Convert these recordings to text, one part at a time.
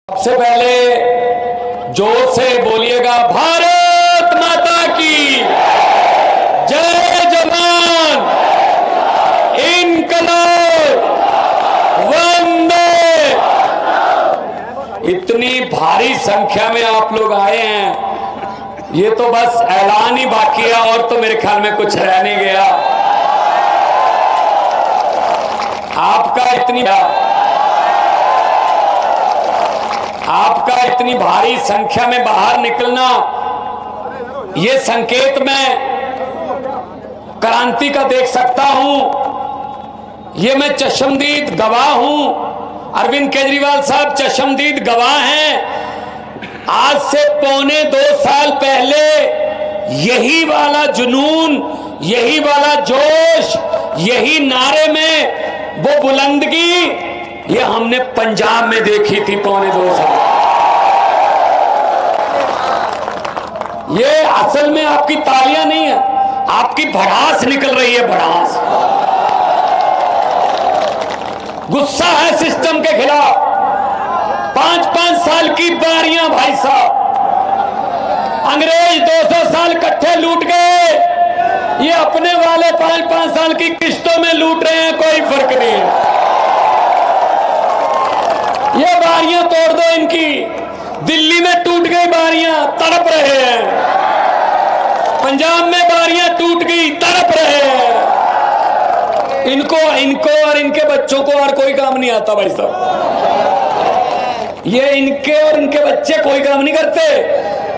सबसे पहले जोर से बोलिएगा, भारत माता की जय, जवान इनकलाब वंदे। इतनी भारी संख्या में आप लोग आए हैं, ये तो बस ऐलान ही बाकी है और तो मेरे ख्याल में कुछ रह नहीं गया। आपका इतनी भारी संख्या में बाहर निकलना, ये संकेत मैं क्रांति का देख सकता हूं। ये मैं चश्मदीद गवाह हूं। अरविंद केजरीवाल साहब चश्मदीद गवाह हैं। आज से 2.25 पहले यही वाला जुनून, यही वाला जोश, यही नारे में वो बुलंदगी ये हमने पंजाब में देखी थी 2.25 साल। ये असल में आपकी तालियां नहीं है, आपकी भड़ास निकल रही है, भड़ास। गुस्सा है सिस्टम के खिलाफ। 5-5 साल की बारियां भाई साहब, अंग्रेज 200 साल इकट्ठे लूट गए, ये अपने वाले 5-5 साल की किश्तों में लूट रहे हैं, कोई फर्क नहीं है। ये बारियां तोड़ दो इनकी। दिल्ली में टूट गई बारियां, तड़प रहे हैं। पंजाब में बारियां टूट गई, तड़प रहे हैं। इनको और इनके बच्चों को और कोई काम नहीं आता भाई साहब। ये इनके और इनके बच्चे कोई काम नहीं करते,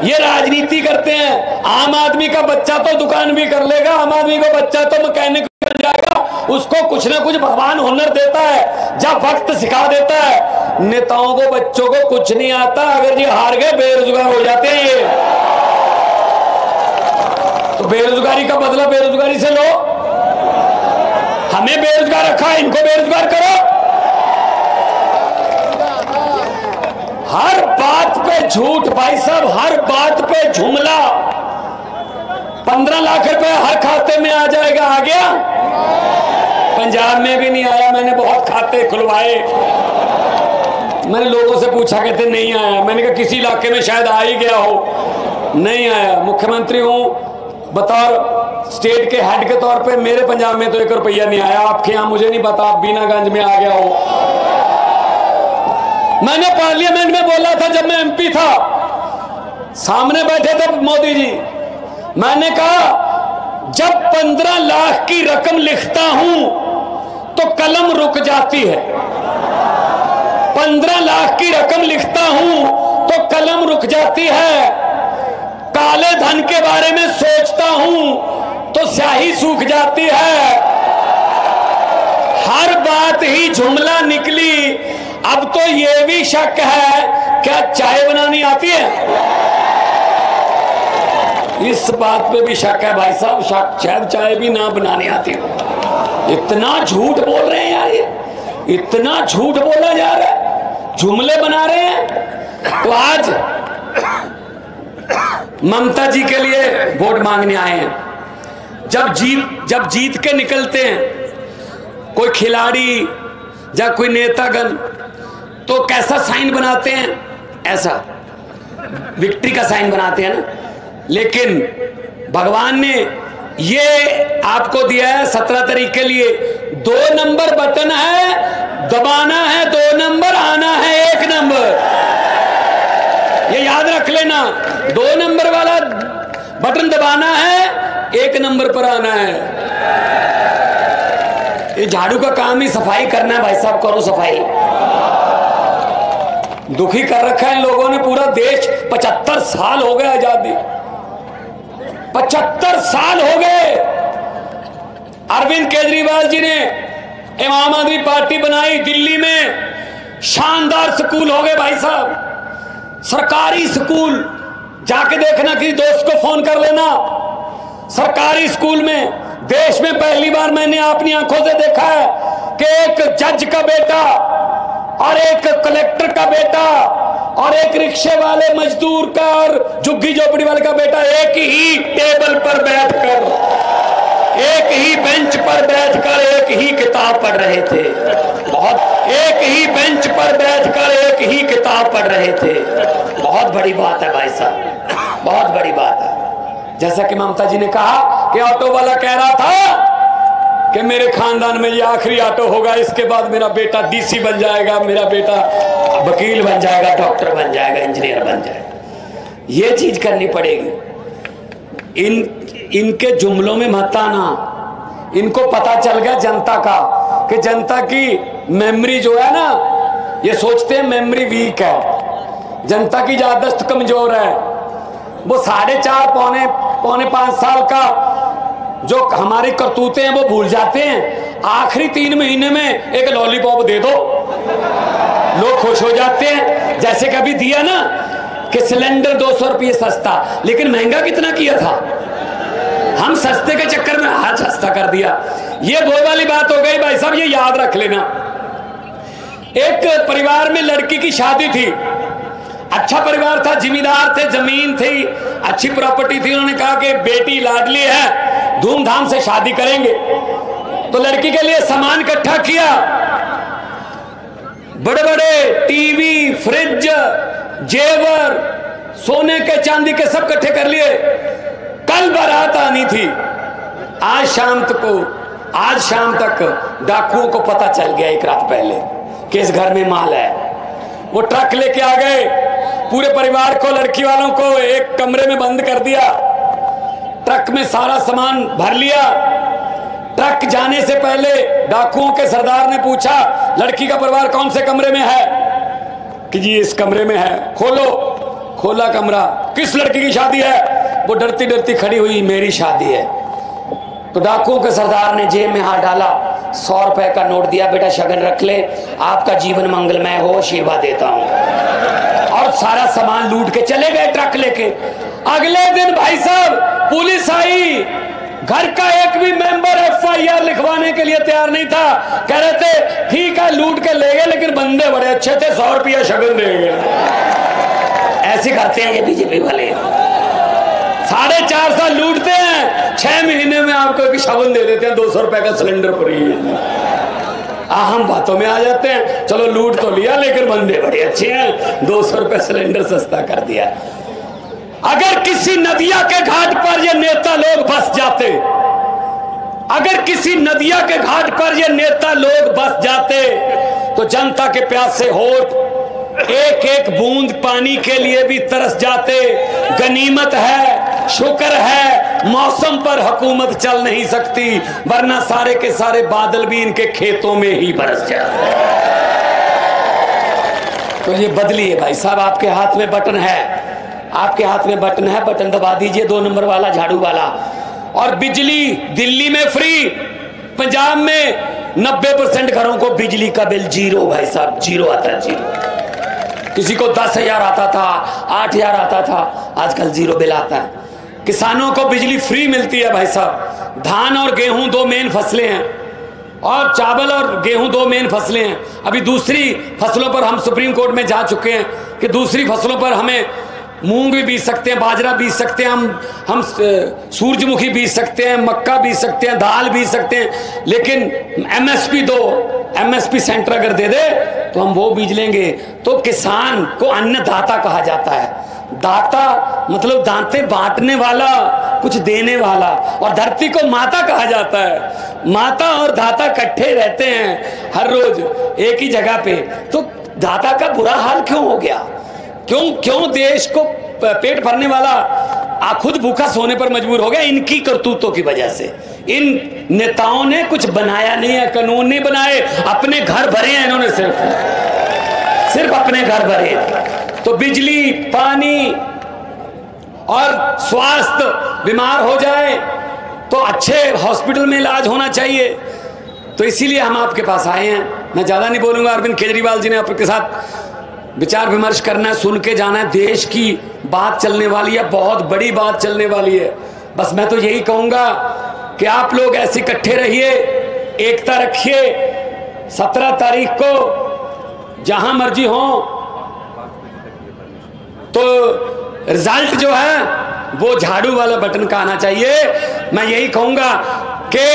ये राजनीति करते हैं। आम आदमी का बच्चा तो दुकान भी कर लेगा, आम आदमी का बच्चा तो मैकेनिक बन जाएगा, उसको कुछ ना कुछ भगवान हुनर देता है, जब वक्त सिखा देता है। नेताओं को, बच्चों को कुछ नहीं आता। अगर ये हार गए, बेरोजगार हो जाते हैं ये। तो बेरोजगारी का बदला बेरोजगारी से लो। हमें बेरोजगार रखा, इनको बेरोजगार करो। हर बात पे झूठ भाई साहब, हर बात पे जुमला। 15 लाख रुपए हर खाते में आ जाएगा, आ गया? पंजाब में भी नहीं आया। मैंने बहुत खाते खुलवाए, मैंने लोगों से पूछा, कहते नहीं आया। मैंने कहा किसी इलाके में शायद आ ही गया हो, नहीं आया। मुख्यमंत्री हूं, बतौर स्टेट के हेड के तौर पे मेरे पंजाब में तो 1 रुपया नहीं आया। आपके यहां मुझे नहीं पता, आप बीनागंज में आ गया हो। मैंने पार्लियामेंट में बोला था जब मैं एमपी था, सामने बैठे थे मोदी जी, मैंने कहा जब 15 लाख की रकम लिखता हूं तो कलम रुक जाती है। 15 लाख की रकम लिखता हूं तो कलम रुक जाती है। काले धन के बारे में सोचता हूं तो स्याही सूख जाती है। हर बात ही जुमला निकली। अब तो यह भी शक है, क्या चाय बनानी आती है? इस बात पे भी शक है भाई साहब, शायद चाय भी ना बनानी आती हो। इतना झूठ बोल रहे हैं यार, ये इतना झूठ बोला जा रहा है, जुमले बना रहे हैं। तो आज ममता जी के लिए वोट मांगने आए हैं। जब जीत के निकलते हैं कोई खिलाड़ी या कोई नेतागण, तो कैसा साइन बनाते हैं? ऐसा विक्ट्री का साइन बनाते हैं ना। लेकिन भगवान ने ये आपको दिया है 17 तारीख के लिए 2 नंबर बटन है, दबाना है 2 नंबर, आना है 1 नंबर। ये याद रख लेना, 2 नंबर वाला बटन दबाना है, 1 नंबर पर आना है। ये झाड़ू का काम ही सफाई करना है भाई साहब, करो सफाई। दुखी कर रखा है इन लोगों ने पूरा देश। 75 साल हो गए आजादी, 75 साल हो गए। अरविंद केजरीवाल जी ने आम आदमी पार्टी बनाई, दिल्ली में शानदार स्कूल हो गए भाई साहब, सरकारी स्कूल। जाके देखना, किसी दोस्त को फोन कर लेना। सरकारी स्कूल में देश में पहली बार मैंने अपनी आंखों से देखा है कि एक जज का बेटा और एक कलेक्टर का बेटा और एक रिक्शे वाले मजदूर का और झुग्गी झोपड़ी वाले का बेटा एक ही टेबल पर बैठकर एक ही बेंच पर बैठकर एक ही किताब पढ़ रहे थे। एक ही बेंच पर बैठकर एक ही किताब पढ़ रहे थे। बहुत बड़ी बात है भाई साहब, बहुत बड़ी बात है। जैसा कि ममता जी ने कहा कि ऑटो वाला कह रहा था कि मेरे खानदान में ये आखिरी ऑटो होगा, इसके बाद मेरा बेटा डीसी बन जाएगा, मेरा बेटा वकील बन जाएगा, डॉक्टर बन जाएगा, इंजीनियर बन जाएगा। ये चीज करनी पड़ेगी। इनके जुमलों में मत आना। इनको पता चल गया जनता का कि जनता की मेमोरी जो है ना, ये सोचते हैं मेमोरी वीक है, जनता की याददाश्त कमजोर है। वो 4.5 पौने 5 साल का जो हमारी करतूतें हैं वो भूल जाते हैं। आखिरी 3 महीने में एक लॉलीपॉप दे दो, लोग खुश हो जाते हैं। जैसे कभी दिया ना कि सिलेंडर 200 रुपये सस्ता, लेकिन महंगा कितना किया था। हम सस्ते के चक्कर में हाथ सस्ता कर दिया। ये वो वाली बात हो गई भाई साहब, ये याद रख लेना। एक परिवार में लड़की की शादी थी, अच्छा परिवार था, जिम्मेदार थे, जमीन थी, अच्छी प्रॉपर्टी थी। उन्होंने कहा कि बेटी लाडली है, धूमधाम से शादी करेंगे। तो लड़की के लिए सामान इकट्ठा किया, बड़े बड़े टीवी, फ्रिज, जेवर, सोने के चांदी के सब इकट्ठे कर लिए। कल बारात आनी थी। आज शाम तक डाकुओं को पता चल गया एक रात पहले कि इस घर में माल है। वो ट्रक लेके आ गए, पूरे परिवार को, लड़की वालों को एक कमरे में बंद कर दिया। ट्रक में सारा सामान भर लिया। ट्रक जाने से पहले डाकुओं के सरदार ने पूछा, लड़की का परिवार कौन से कमरे में है? कि जी इस कमरे में है। खोलो। खोला कमरा, किस लड़की की शादी है? वो डरती डरती खड़ी हुई, मेरी शादी है। तो डाकुओं के सरदार ने जेब में हाथ डाला, 100 रुपए का नोट दिया, बेटा शगन रख ले, आपका जीवन मंगलमय हो, आशीर्वाद देता हूं। और सारा सामान लूट के चले गए ट्रक लेके। अगले दिन भाई साहब पुलिस आई, घर का एक भी मेंबर FIR लिखवाने के लिए तैयार नहीं था। कह रहे थे ठीक है लूट के ले गए, लेकिन बंदे बड़े अच्छे थे, 100 रुपया शगन देंगे। ऐसे करते हैं ये बीजेपी वाले। 4.5 साल लूटते हैं, 6 महीने में आपको एक शगन दे देते हैं, 200 रुपए का सिलेंडर फ्री। हम बातों में आ जाते हैं, चलो लूट तो लिया लेकिन बंदे बड़े अच्छे हैं, 200 रुपए सिलेंडर सस्ता कर दिया। अगर किसी नदिया के घाट पर ये नेता लोग बस जाते, अगर किसी नदिया के घाट पर ये नेता लोग बस जाते, तो जनता के प्यासे होठ एक एक बूंद पानी के लिए भी तरस जाते। गनीमत है, शुक्र है, मौसम पर हुकूमत चल नहीं सकती, वरना सारे के सारे बादल भी इनके खेतों में ही बरस जाते। तो ये बदलिए भाई साहब, आपके हाथ में बटन है, आपके हाथ में बटन है, बटन दबा दीजिए, 2 नंबर वाला, झाड़ू वाला। और बिजली दिल्ली में फ्री, पंजाब में 90% घरों को बिजली का बिल जीरो भाई साहब, जीरो आता है, जीरो। किसी को 10,000 आता था, 8,000 आता था, आजकल जीरो बिल आता है। किसानों को बिजली फ्री मिलती है भाई साहब। धान और गेहूं 2 मेन फसलें हैं, और चावल और गेहूं 2 मेन फसलें हैं। अभी दूसरी फसलों पर हम सुप्रीम कोर्ट में जा चुके हैं कि दूसरी फसलों पर हमें मूंग भी बीज सकते हैं, बाजरा बीज सकते हैं, हम सूरजमुखी बीज सकते हैं, मक्का बीज सकते हैं, दाल बीज सकते हैं, लेकिन MSP दो, MSP सेंटर अगर दे दे तो हम वो बीज लेंगे। तो किसान को अन्नदाता कहा जाता है। दाता मतलब दांते बांटने वाला, कुछ देने वाला। और धरती को माता कहा जाता है। माता और दाता इकट्ठे रहते हैं हर रोज एक ही जगह पे। तो दाता का बुरा हाल क्यों हो गया? क्यों देश को पेट भरने वाला खुद भूखा सोने पर मजबूर हो गया? इनकी करतूतों की वजह से। इन नेताओं ने कुछ बनाया नहीं है, कानून नहीं बनाए, अपने घर भरे हैं इन्होंने, सिर्फ अपने घर भरे। तो बिजली, पानी और स्वास्थ्य, बीमार हो जाए तो अच्छे हॉस्पिटल में इलाज होना चाहिए। तो इसीलिए हम आपके पास आए हैं। मैं ज्यादा नहीं बोलूंगा, अरविंद केजरीवाल जी ने आपके साथ विचार विमर्श करना है, सुन के जाना है। देश की बात चलने वाली है, बहुत बड़ी बात चलने वाली है। बस मैं तो यही कहूंगा कि आप लोग ऐसे इकट्ठे रहिए, एकता रखिए। 17 तारीख को जहां मर्जी हो तो रिजल्ट जो है वो झाड़ू वाला बटन का आना चाहिए। मैं यही कहूंगा के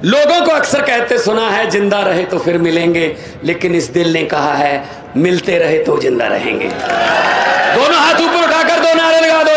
लोगों को अक्सर कहते सुना है जिंदा रहे तो फिर मिलेंगे, लेकिन इस दिल ने कहा है मिलते रहे तो जिंदा रहेंगे। दोनों हाथ ऊपर उठाकर दो नारे लगा दो,